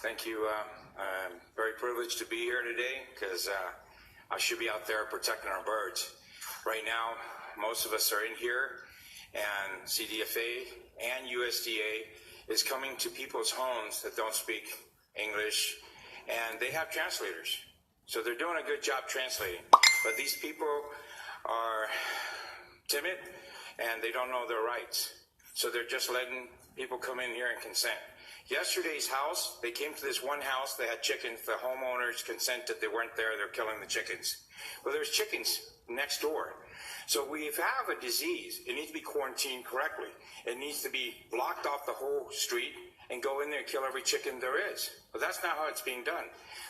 Thank you. I'm very privileged to be here today because I should be out there protecting our birds. Right now, most of us are in here, and CDFA and USDA is coming to people's homes that don't speak English, and they have translators. So they're doing a good job translating. But these people are timid, and they don't know their rights. So they're just letting people come in here and consent. Yesterday's house, they came to this one house, they had chickens, the homeowners consented, they weren't there, they're killing the chickens. Well, there's chickens next door. So we have a disease, it needs to be quarantined correctly. It needs to be blocked off the whole street and go in there and kill every chicken there is. But that's not how it's being done.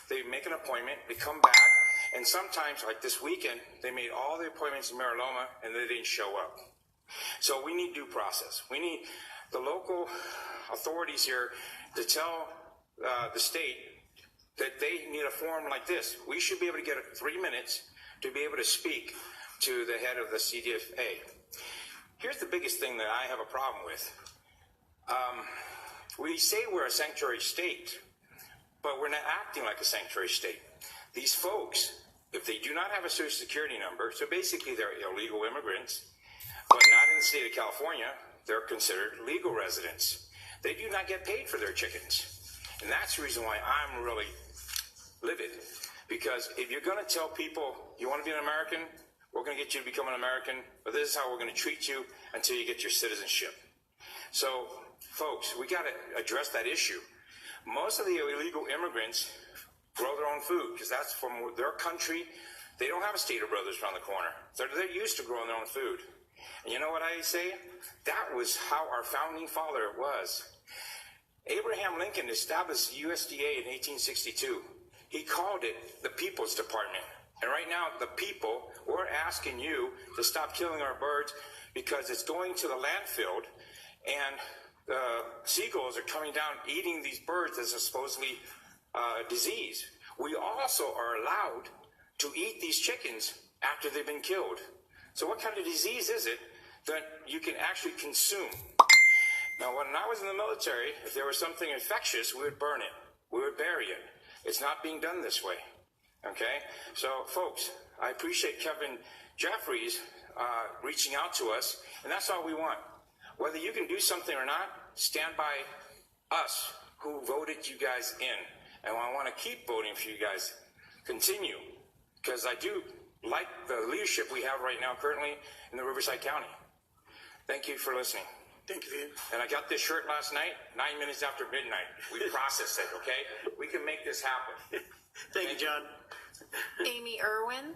They make an appointment, they come back, and sometimes, like this weekend, they made all the appointments in Mira Loma and they didn't show up. So we need due process. We need the local authorities here to tell the state that they need a form like this. We should be able to get 3 minutes to be able to speak to the head of the CDFA. Here's the biggest thing that I have a problem with. We say we're a sanctuary state, but we're not acting like a sanctuary state. These folks, if they do not have a social security number, so basically they're illegal immigrants, but not in the state of California, they're considered legal residents. They do not get paid for their chickens. And that's the reason why I'm really livid. Because if you're going to tell people you want to be an American, we're going to get you to become an American, but this is how we're going to treat you until you get your citizenship. So, folks, we got to address that issue. Most of the illegal immigrants grow their own food because that's from their country. They don't have a Stater Brothers around the corner. They're used to growing their own food. And you know what I say? That was how our founding father was. Abraham Lincoln established the USDA in 1862. He called it the People's Department. And right now, the people, we're asking you to stop killing our birds because it's going to the landfill and seagulls are coming down eating these birds as a supposedly disease. We also are allowed to eat these chickens after they've been killed. So what kind of disease is it that you can actually consume? Now, when I was in the military, if there was something infectious, we would burn it. We would bury it. It's not being done this way. Okay? So, folks, I appreciate Kevin Jeffries reaching out to us, and that's all we want. Whether you can do something or not, stand by us who voted you guys in. And I want to keep voting for you guys. Continue. Because I do like the leadership we have right now currently in the Riverside County. Thank you for listening. Thank you. And I got this shirt last night, 9 minutes after midnight. We processed it, okay? We can make this happen. Thank you, John. Amy Irwin.